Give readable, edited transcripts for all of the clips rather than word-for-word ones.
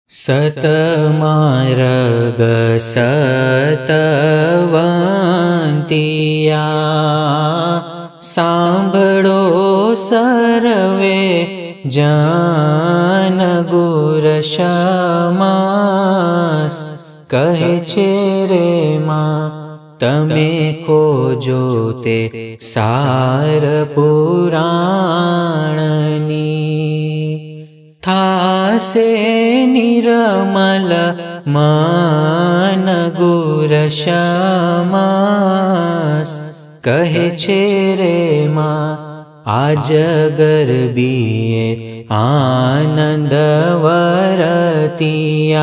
સતમાર્ગ સતવંતિયા સાંભળો સર્વે જન ગુર શમાસ કહે છે રે માં તમે ખોજો તે સાર પુરાણની થાસે નિરમલ મન ગુર શમાસ કહે છે રે માં આજ ગરબીએ આનંદ વરતિયા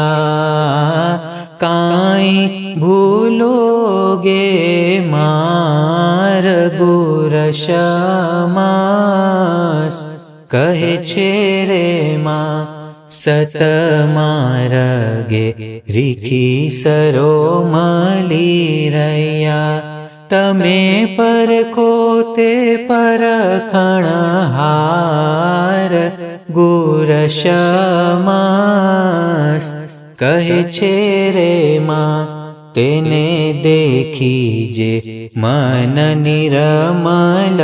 કાંઈ ભૂલોગે માર ગુર શમાસ કહે છે રે માં સતમાર્ગે રીખી સરો મળી રહ્યા તમે પરખો તે પરખણહાર ગુર શમાસ કહે છે રે માં તેને દેખી જે મન નિરમલ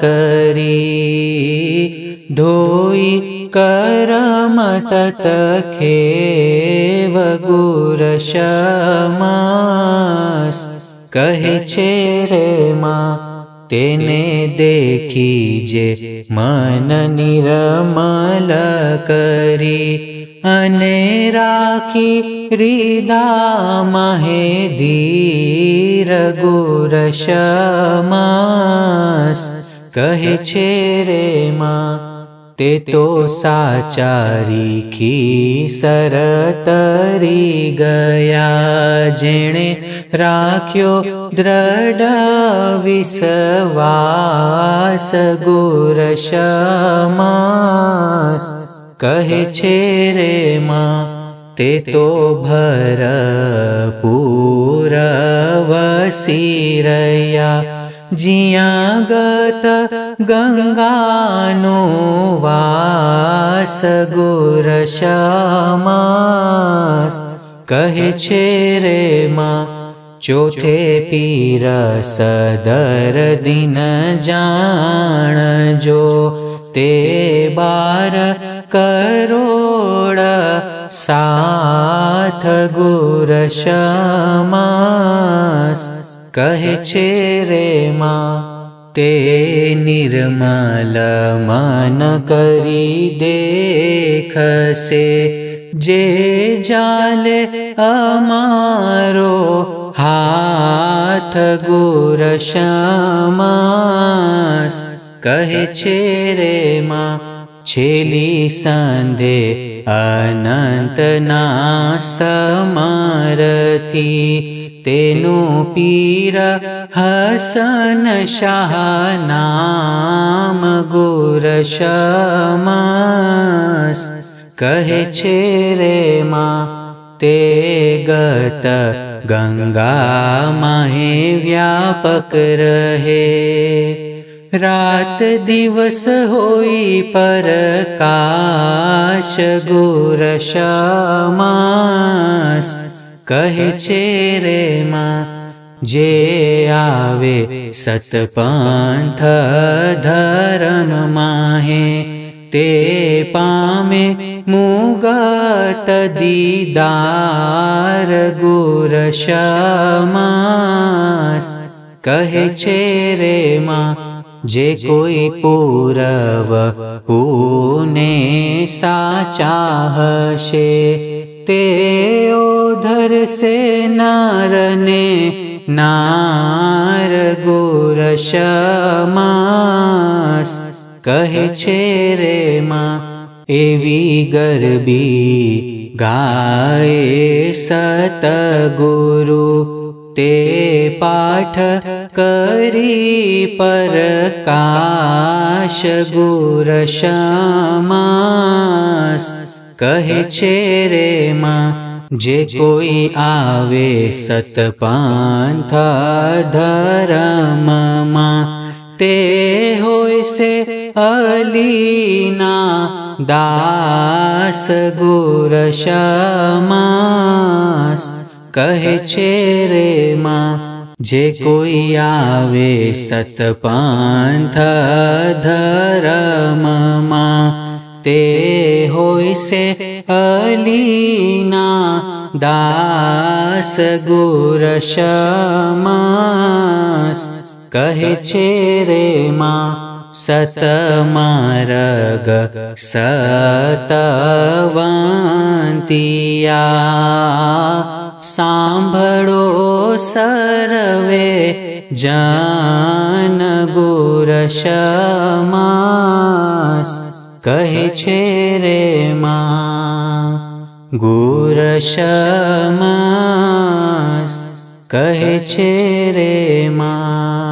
કરી ધોઈ કરમ તત ખેવ ગુર શમાસ કહે છે રે માં તેને દેખી જે મન નિરમલ કરી અને રાખી હૃદયમાં હે ધીર ગુર શમાસ કહે છે રે માં તે તો સાચા રીખી સરતરી ગયા જેણે રાખ્યો દ્રઢ વિશ્વાસ ગુર શમાસ કહે છે રે માં તે તો ભરપૂર વસી રહ્યા જ્યાં ગત ગંગાનો વાસ ગુર શમાસ કહે છે રે માં ચોથે પીરસ દર્દીન જાણજો તે 12 કરોડ સાથ ગુર શમાસ કહે છે રે માં તે નિર્મલ મન કરી દેખશે જે જાલે અમારો હાથ ગુર શમાસ કહે છે રે માં છેલ્લી સાંધે અનંતના સમરથી તેનું પીર હસન શાહ નામ ગુર શમાસ કહે છે રે માં તે ગત ગંગામાં હે વ્યાપક રહે રાત દિવસ હોય પ્રકાશ ગુર શમાસ કહે છે રે માં જે આવે સતપંથ ધર્મ માહે તે પામે મુગત દીદાર ગુર શમાસ કહે છે રે માં જે કોઈ પૂરવ પૂને સાચા હશે તે ધરસે નારને નાર ગુર શમાસ કહે છે રે માં એવી ગરબી ગાય સતગુરુ તે પાઠ કરી પ્રકાશ ગુર શમાસ કહે છે રે માં જે કોઈ આવે સતપંથ ધર્મમાં તે હોય છે અલીના દાસ ગુરશમાસ કહે છે રે માં જે કોઈ આવે સતપંથ ધર્મમાં તે હોય છે અલીના દાસ ગુરશમાસ કહે છે રે માં સતમાર્ગ સતવંતિયા સાંભળો સર્વે જન ગુરશમાસ કહે છે રે માં ગુરશમાસ કહે છે રે માં।